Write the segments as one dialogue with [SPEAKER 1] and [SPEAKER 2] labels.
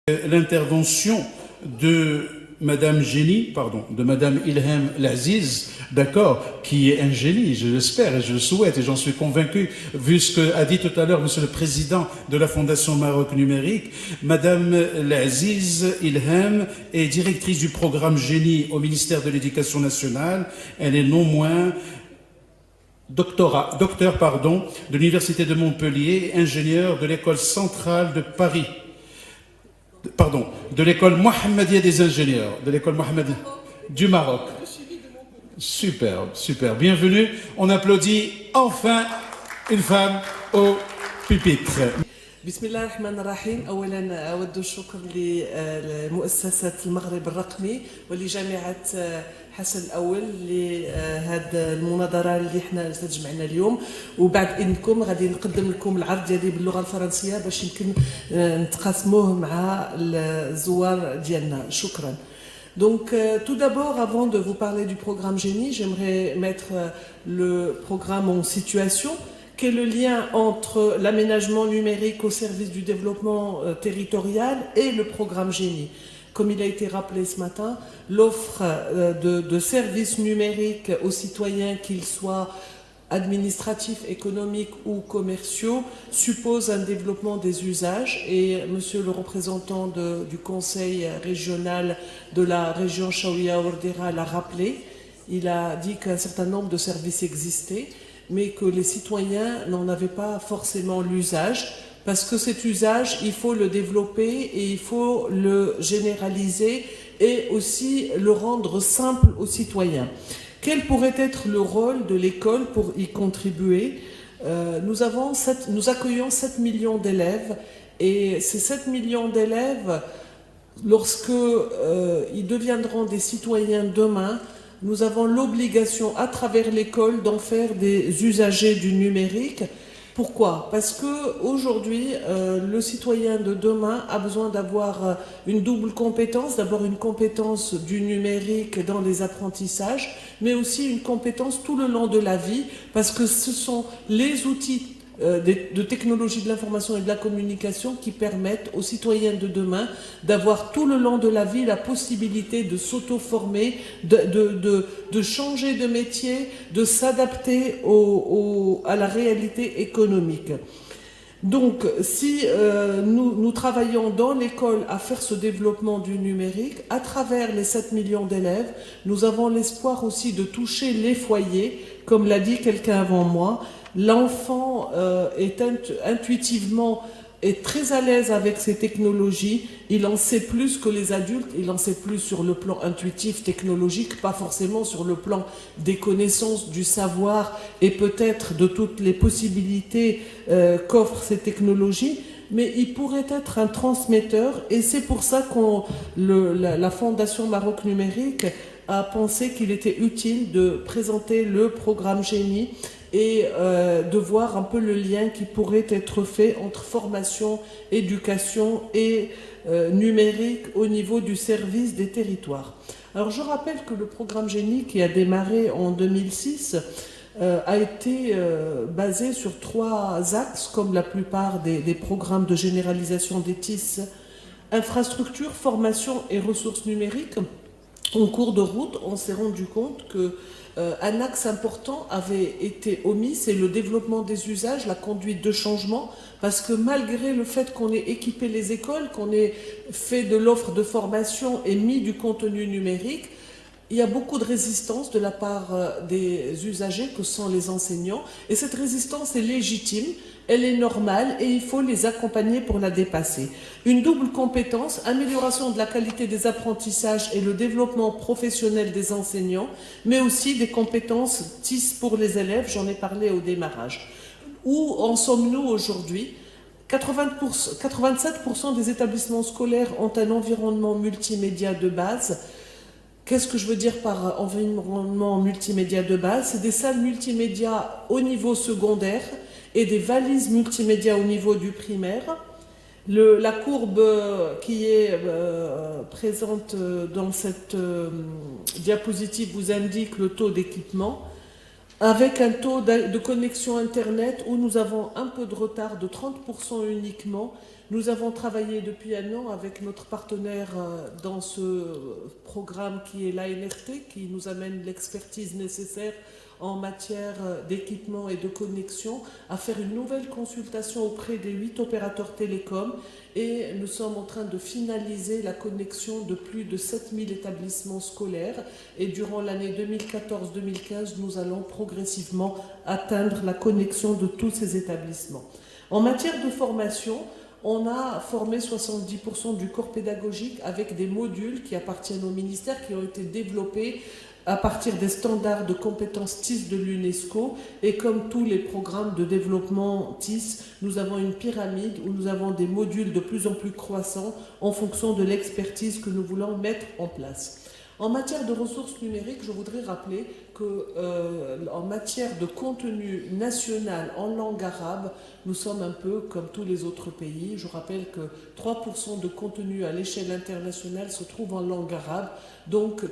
[SPEAKER 1] L'intervention de Madame de Madame Ilham Laziz, d'accord, qui est un génie, je l'espère et je le souhaite et j'en suis convaincu, vu ce qu'a dit tout à l'heure Monsieur le Président de la Fondation Maroc Numérique. Madame Laziz Ilham est directrice du programme Génie au ministère de l'Éducation nationale. Elle est non moins docteur de l'Université de Montpellier, ingénieure de l'École centrale de Paris. De l'école Mohammedia des ingénieurs, de l'école Mohammed du Maroc. Superbe, superbe. Bienvenue. On applaudit enfin une femme au pupitre.
[SPEAKER 2] بسم الله الرحمن الرحيم. اولا اود الشكر لمؤسسه المغرب الرقمي ولجامعه حسن الاول لهذه المناظره اللي احنا تجمعنا اليوم، وبعد اذنكم غادي نقدم لكم العرض ديالي باللغه الفرنسيه باش يمكن نتقاسموه مع الزوار ديالنا. شكرا. Donc tout d'abord, avant de vous parler du programme Génie, j'aimerais mettre le programme en situation. Quel est le lien entre l'aménagement numérique au service du développement territorial et le programme Génie? Comme il a été rappelé ce matin, l'offre de services numériques aux citoyens, qu'ils soient administratifs, économiques ou commerciaux, suppose un développement des usages. Et monsieur le représentant du conseil régional de la région Chaouia-Ordera l'a rappelé. Il a dit qu'un certain nombre de services existaient, mais que les citoyens n'en avaient pas forcément l'usage, parce que cet usage, il faut le développer et il faut le généraliser et aussi le rendre simple aux citoyens. Quel pourrait être le rôle de l'école pour y contribuer? Nous accueillons 7 millions d'élèves, et ces 7 millions d'élèves, lorsque ils deviendront des citoyens demain, nous avons l'obligation, à travers l'école, d'en faire des usagers du numérique. Pourquoi? Parce qu'aujourd'hui, le citoyen de demain a besoin d'avoir une double compétence. D'abord une compétence du numérique dans les apprentissages, mais aussi une compétence tout le long de la vie, parce que ce sont les outils de technologie de l'information et de la communication qui permettent aux citoyens de demain d'avoir tout le long de la vie la possibilité de s'auto-former, de changer de métier, de s'adapter à la réalité économique. Donc, si nous travaillons dans l'école à faire ce développement du numérique, à travers les 7 millions d'élèves, nous avons l'espoir aussi de toucher les foyers, comme l'a dit quelqu'un avant moi. L'enfant est intuitivement est très à l'aise avec ces technologies, il en sait plus que les adultes, il en sait plus sur le plan intuitif, technologique, pas forcément sur le plan des connaissances, du savoir et peut-être de toutes les possibilités qu'offrent ces technologies, mais il pourrait être un transmetteur, et c'est pour ça que la Fondation Maroc Numérique a pensé qu'il était utile de présenter le programme Génie et de voir un peu le lien qui pourrait être fait entre formation, éducation et numérique au niveau du service des territoires. Alors je rappelle que le programme Génie, qui a démarré en 2006, a été basé sur 3 axes, comme la plupart des programmes de généralisation des TIS: infrastructure, formation et ressources numériques. En cours de route, on s'est rendu compte qu'un axe important avait été omis, c'est le développement des usages, la conduite de changement, parce que malgré le fait qu'on ait équipé les écoles, qu'on ait fait de l'offre de formation et mis du contenu numérique, il y a beaucoup de résistance de la part des usagers que sont les enseignants, et cette résistance est légitime, elle est normale et il faut les accompagner pour la dépasser. Une double compétence, amélioration de la qualité des apprentissages et le développement professionnel des enseignants, mais aussi des compétences TIS pour les élèves, j'en ai parlé au démarrage. Où en sommes-nous aujourd'hui? 87% des établissements scolaires ont un environnement multimédia de base. Qu'est-ce que je veux dire par environnement multimédia de base? C'est des salles multimédia au niveau secondaire et des valises multimédia au niveau du primaire. La courbe qui est présente dans cette diapositive vous indique le taux d'équipement, avec un taux de connexion Internet où nous avons un peu de retard de 30% uniquement, Nous avons travaillé depuis un an avec notre partenaire dans ce programme qui est l'ANRT, qui nous amène l'expertise nécessaire en matière d'équipement et de connexion, à faire une nouvelle consultation auprès des 8 opérateurs télécoms, et nous sommes en train de finaliser la connexion de plus de 7000 établissements scolaires, et durant l'année 2014-2015, nous allons progressivement atteindre la connexion de tous ces établissements. En matière de formation, on a formé 70% du corps pédagogique avec des modules qui appartiennent au ministère, qui ont été développés à partir des standards de compétences TIS de l'UNESCO. Et comme tous les programmes de développement TIS, nous avons une pyramide où nous avons des modules de plus en plus croissants en fonction de l'expertise que nous voulons mettre en place. En matière de ressources numériques, je voudrais rappeler qu'en matière de contenu national en langue arabe, nous sommes un peu comme tous les autres pays. Je rappelle que 3% de contenu à l'échelle internationale se trouve en langue arabe, donc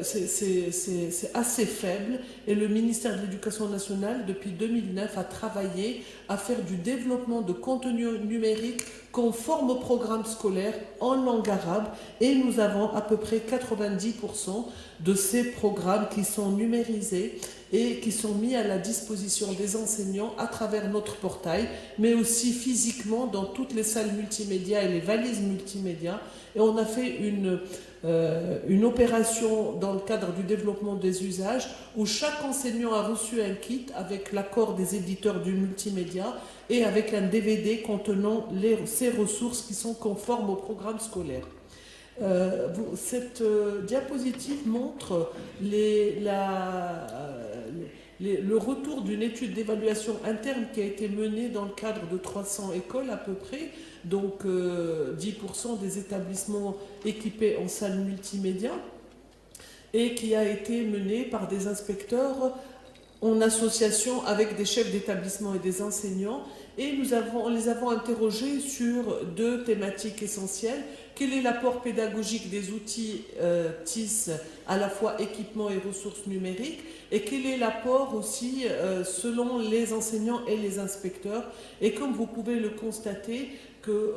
[SPEAKER 2] c'est assez faible, et le ministère de l'Éducation nationale depuis 2009 a travaillé à faire du développement de contenu numérique conforme au programme scolaire en langue arabe, et nous avons à peu près 90% de ces programmes qui sont numérisés et qui sont mis à la disposition des enseignants à travers notre portail, mais aussi physiquement dans toutes les salles multimédia et les valises multimédia. Et on a fait une opération dans le cadre du développement des usages où chaque enseignant a reçu un kit avec l'accord des éditeurs du multimédia et avec un DVD contenant ces ressources qui sont conformes au programme scolaire. Cette diapositive montre le retour d'une étude d'évaluation interne qui a été menée dans le cadre de 300 écoles à peu près, donc 10% des établissements équipés en salles multimédia, et qui a été menée par des inspecteurs en association avec des chefs d'établissement et des enseignants. Et on les avons interrogés sur 2 thématiques essentielles. Quel est l'apport pédagogique des outils TIS, à la fois équipement et ressources numériques, et quel est l'apport aussi selon les enseignants et les inspecteurs. Et comme vous pouvez le constater, que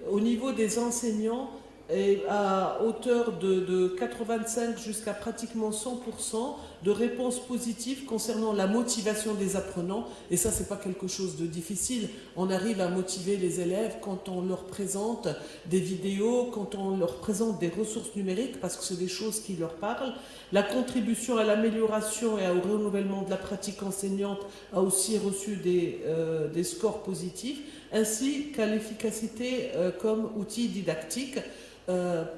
[SPEAKER 2] au niveau des enseignants, et à hauteur de 85 jusqu'à pratiquement 100% de réponses positives concernant la motivation des apprenants. Et ça, c'est pas quelque chose de difficile. On arrive à motiver les élèves quand on leur présente des vidéos, quand on leur présente des ressources numériques, parce que c'est des choses qui leur parlent. La contribution à l'amélioration et au renouvellement de la pratique enseignante a aussi reçu des scores positifs, ainsi qu'à l'efficacité comme outil didactique.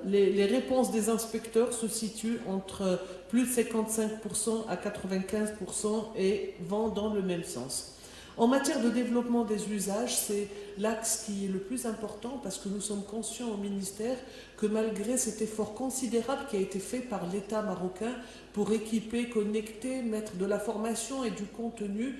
[SPEAKER 2] Les réponses des inspecteurs se situent entre plus de 55% à 95% et vont dans le même sens. En matière de développement des usages, c'est l'axe qui est le plus important, parce que nous sommes conscients au ministère que malgré cet effort considérable qui a été fait par l'État marocain pour équiper, connecter, mettre de la formation et du contenu,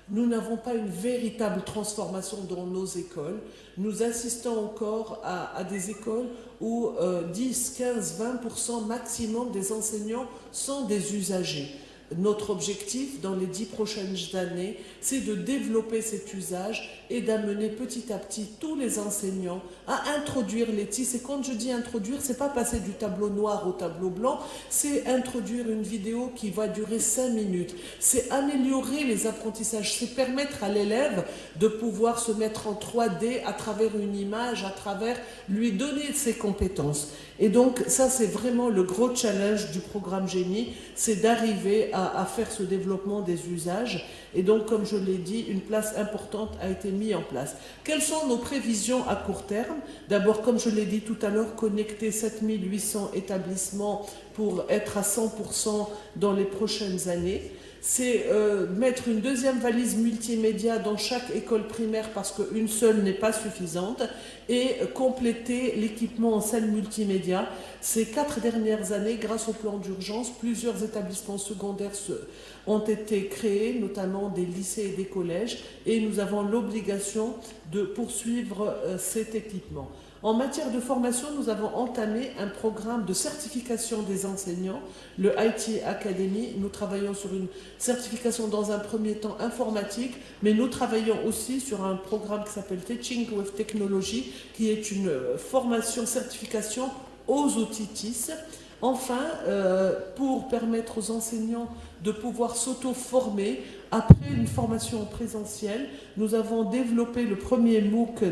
[SPEAKER 2] nous n'avons pas une véritable transformation dans nos écoles. Nous assistons encore à des écoles où 10, 15, 20% maximum des enseignants sont des usagers. Notre objectif dans les 10 prochaines années, c'est de développer cet usage et d'amener petit à petit tous les enseignants à introduire les TIS. Et quand je dis introduire, c'est pas passer du tableau noir au tableau blanc, c'est introduire une vidéo qui va durer 5 minutes. C'est améliorer les apprentissages, c'est permettre à l'élève de pouvoir se mettre en 3D à travers une image, à travers lui donner ses compétences. Et donc ça, c'est vraiment le gros challenge du programme Génie, c'est d'arriver à faire ce développement des usages. Et donc, comme je l'ai dit, une place importante a été mise en place. Quelles sont nos prévisions à court terme? D'abord, comme je l'ai dit tout à l'heure, connecter 7800 établissements pour être à 100% dans les prochaines années. C'est mettre une deuxième valise multimédia dans chaque école primaire, parce qu'une seule n'est pas suffisante, et compléter l'équipement en salle multimédia. Ces 4 dernières années, grâce au plan d'urgence, plusieurs établissements secondaires ont été créés, notamment des lycées et des collèges, et nous avons l'obligation de poursuivre cet équipement. En matière de formation, nous avons entamé un programme de certification des enseignants, le IT Academy. Nous travaillons sur une certification dans un premier temps informatique, mais nous travaillons aussi sur un programme qui s'appelle Teaching with Technology, qui est une formation, certification aux outils TIS. Enfin, pour permettre aux enseignants de pouvoir s'auto-former après une formation présentielle, nous avons développé le premier MOOC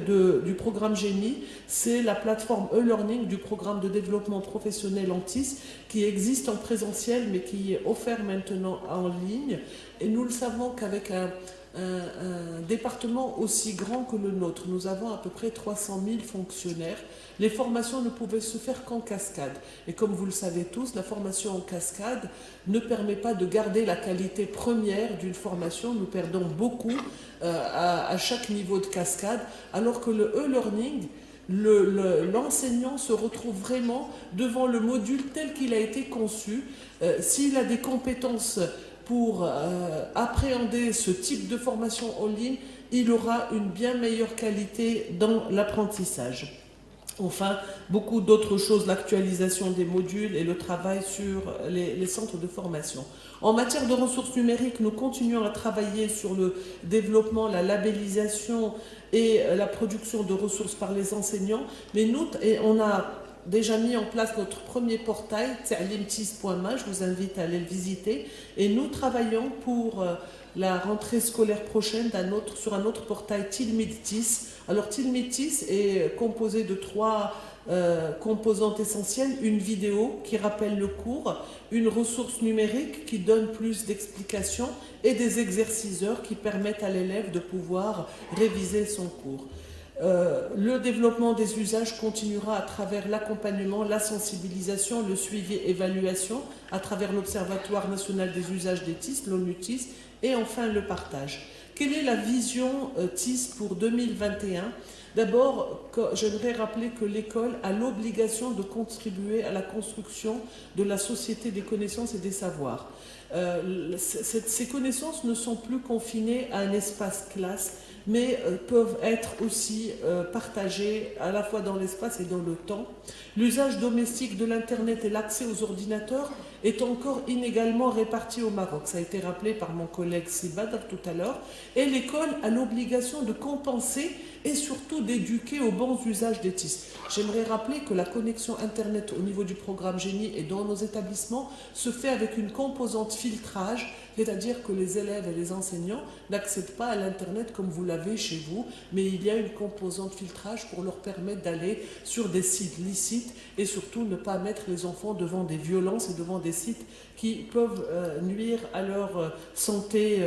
[SPEAKER 2] du programme Génie. C'est la plateforme e-learning du programme de développement professionnel en TIS qui existe en présentiel mais qui est offert maintenant en ligne. Et nous le savons qu'avec un département aussi grand que le nôtre, nous avons à peu près 300 000 fonctionnaires. Les formations ne pouvaient se faire qu'en cascade. Et comme vous le savez tous, la formation en cascade ne permet pas de garder la qualité première d'une formation. Nous perdons beaucoup à chaque niveau de cascade, alors que le e-learning, l'enseignant se retrouve vraiment devant le module tel qu'il a été conçu. S'il a des compétences pour appréhender ce type de formation en ligne, il aura une bien meilleure qualité dans l'apprentissage. Enfin, beaucoup d'autres choses, l'actualisation des modules et le travail sur les centres de formation. En matière de ressources numériques, nous continuons à travailler sur le développement, la labellisation et la production de ressources par les enseignants. Mais on a déjà mis en place notre premier portail, ta'limtis.ma, je vous invite à aller le visiter. Et nous travaillons pour la rentrée scolaire prochaine sur un autre portail, Tilmid-TIS. Alors Tilmid-TIS est composé de 3 composantes essentielles: une vidéo qui rappelle le cours, une ressource numérique qui donne plus d'explications et des exerciceurs qui permettent à l'élève de pouvoir réviser son cours. Le développement des usages continuera à travers l'accompagnement, la sensibilisation, le suivi et évaluation, à travers l'Observatoire national des usages des TIS, l'ONU-TIS, et enfin le partage. Quelle est la vision TIS pour 2021 ? D'abord, j'aimerais rappeler que l'école a l'obligation de contribuer à la construction de la société des connaissances et des savoirs. Ces connaissances ne sont plus confinées à un espace classe, mais peuvent être aussi partagées à la fois dans l'espace et dans le temps. L'usage domestique de l'Internet et l'accès aux ordinateurs est encore inégalement réparti au Maroc. Ça a été rappelé par mon collègue Sibadr tout à l'heure. Et l'école a l'obligation de compenser et surtout d'éduquer aux bons usages des TIS. J'aimerais rappeler que la connexion Internet au niveau du programme Génie et dans nos établissements se fait avec une composante filtrage, c'est-à-dire que les élèves et les enseignants n'accèdent pas à l'Internet comme vous l'avez chez vous, mais il y a une composante filtrage pour leur permettre d'aller sur des sites licites et surtout ne pas mettre les enfants devant des violences et devant des sites qui peuvent nuire à leur santé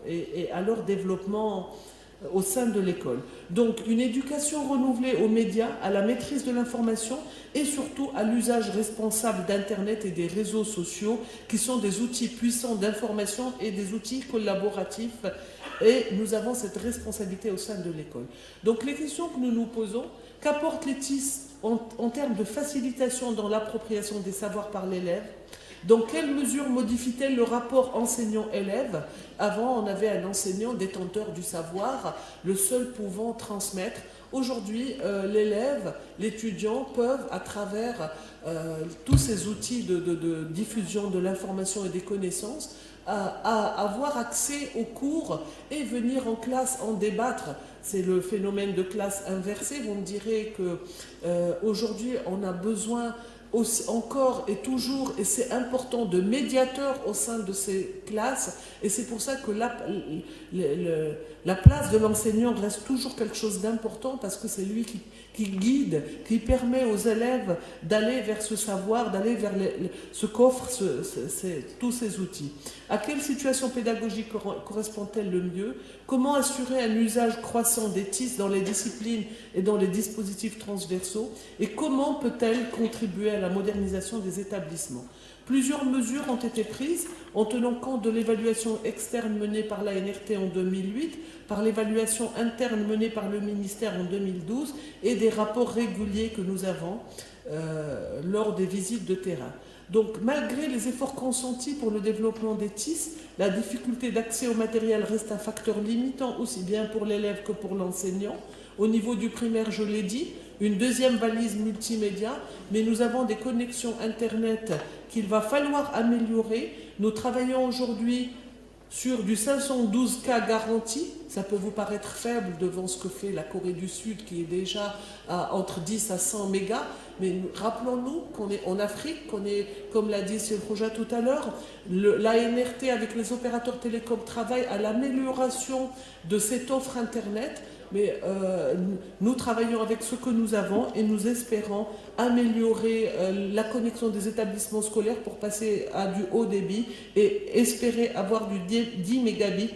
[SPEAKER 2] et à leur développement au sein de l'école. Donc une éducation renouvelée aux médias, à la maîtrise de l'information et surtout à l'usage responsable d'Internet et des réseaux sociaux qui sont des outils puissants d'information et des outils collaboratifs, et nous avons cette responsabilité au sein de l'école. Donc les questions que nous nous posons: qu'apportent les TIS en termes de facilitation dans l'appropriation des savoirs par l'élève? Dans quelle mesure modifie-t-elle le rapport enseignant-élève? Avant, on avait un enseignant détenteur du savoir, le seul pouvant transmettre. Aujourd'hui, l'élève, l'étudiant peuvent, à travers tous ces outils de diffusion de l'information et des connaissances, avoir accès aux cours et venir en classe en débattre. C'est le phénomène de classe inversée. Vous me direz qu'aujourd'hui, on a besoin encore et toujours, et c'est important, de médiateurs au sein de ces classes, et c'est pour ça que la place de l'enseignant reste toujours quelque chose d'important, parce que c'est lui qui guide, qui permet aux élèves d'aller vers ce savoir, d'aller vers ce qu'offrent tous ces outils. À quelle situation pédagogique correspond-elle le mieux? Comment assurer un usage croissant des TIS dans les disciplines et dans les dispositifs transversaux? Et comment peut-elle contribuer à la modernisation des établissements? Plusieurs mesures ont été prises en tenant compte de l'évaluation externe menée par la NRT en 2008, par l'évaluation interne menée par le ministère en 2012 et des rapports réguliers que nous avons lors des visites de terrain. Donc, malgré les efforts consentis pour le développement des TIS, la difficulté d'accès au matériel reste un facteur limitant aussi bien pour l'élève que pour l'enseignant. Au niveau du primaire, je l'ai dit, une deuxième valise multimédia, mais nous avons des connexions Internet qu'il va falloir améliorer. Nous travaillons aujourd'hui sur du 512K garanti. Ça peut vous paraître faible devant ce que fait la Corée du Sud qui est déjà à entre 10 à 100 mégas. Mais rappelons-nous qu'on est en Afrique, qu'on est, comme l'a dit M. Proja tout à l'heure, l'ANRT avec les opérateurs télécoms travaille à l'amélioration de cette offre Internet. Mais nous travaillons avec ce que nous avons et nous espérons améliorer la connexion des établissements scolaires pour passer à du haut débit et espérer avoir du 10 mégabits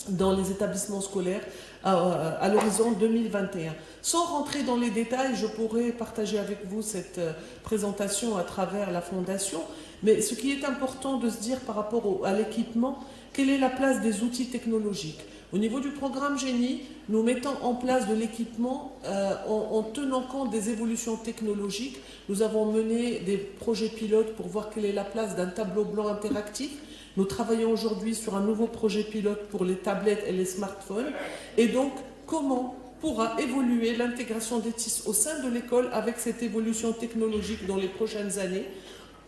[SPEAKER 2] dans les établissements scolaires à l'horizon 2021. Sans rentrer dans les détails, je pourrais partager avec vous cette présentation à travers la Fondation, mais ce qui est important de se dire par rapport à l'équipement, quelle est la place des outils technologiques ? Au niveau du programme Génie, nous mettons en place de l'équipement en tenant compte des évolutions technologiques. Nous avons mené des projets pilotes pour voir quelle est la place d'un tableau blanc interactif. Nous travaillons aujourd'hui sur un nouveau projet pilote pour les tablettes et les smartphones. Et donc, comment pourra évoluer l'intégration des TIS au sein de l'école avec cette évolution technologique dans les prochaines années ?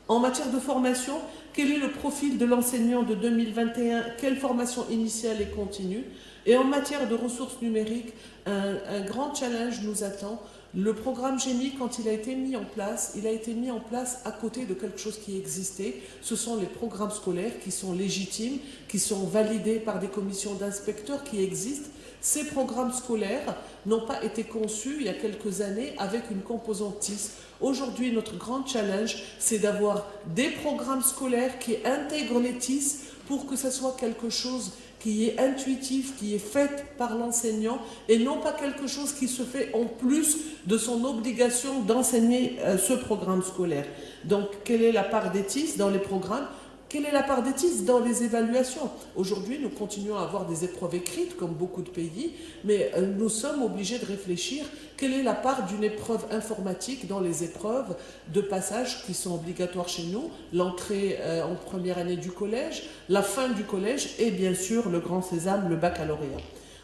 [SPEAKER 2] En matière de formation, quel est le profil de l'enseignant de 2021? Quelle formation initiale et continue? Et en matière de ressources numériques, un grand challenge nous attend. Le programme Génie, quand il a été mis en place, il a été mis en place à côté de quelque chose qui existait. Ce sont les programmes scolaires qui sont légitimes, qui sont validés par des commissions d'inspecteurs qui existent. Ces programmes scolaires n'ont pas été conçus il y a quelques années avec une composante TIS. Aujourd'hui, notre grand challenge, c'est d'avoir des programmes scolaires qui intègrent les TIS pour que ce soit quelque chose qui est intuitif, qui est fait par l'enseignant et non pas quelque chose qui se fait en plus de son obligation d'enseigner ce programme scolaire. Donc, quelle est la part des TIS dans les programmes ? Quelle est la part des TIS dans les évaluations? Aujourd'hui, nous continuons à avoir des épreuves écrites, comme beaucoup de pays, mais nous sommes obligés de réfléchir quelle est la part d'une épreuve informatique dans les épreuves de passage qui sont obligatoires chez nous, l'entrée en première année du collège, la fin du collège et bien sûr le grand sésame, le baccalauréat.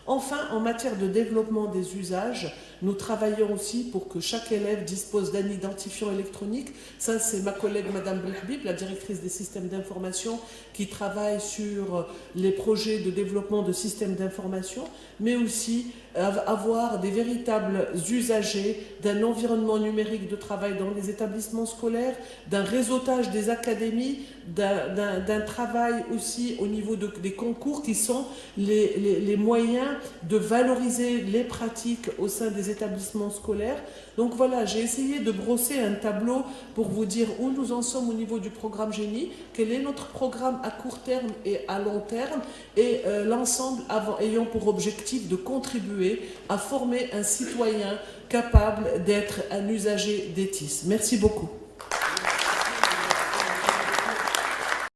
[SPEAKER 2] Enfin, en matière de développement des usages, nous travaillons aussi pour que chaque élève dispose d'un identifiant électronique. Ça, c'est ma collègue Madame Belhabib, la directrice des systèmes d'information, qui travaille sur les projets de développement de systèmes d'information, mais aussi avoir des véritables usagers d'un environnement numérique de travail dans les établissements scolaires, d'un réseautage des académies, d'un travail aussi au niveau des concours qui sont les moyens de valoriser les pratiques au sein des établissements scolaires. Donc voilà, j'ai essayé de brosser un tableau pour vous dire où nous en sommes au niveau du programme Génie, quel est notre programme à court terme et à long terme, et l'ensemble ayant pour objectif de contribuer à former un citoyen capable d'être un usager des TIS. Merci beaucoup.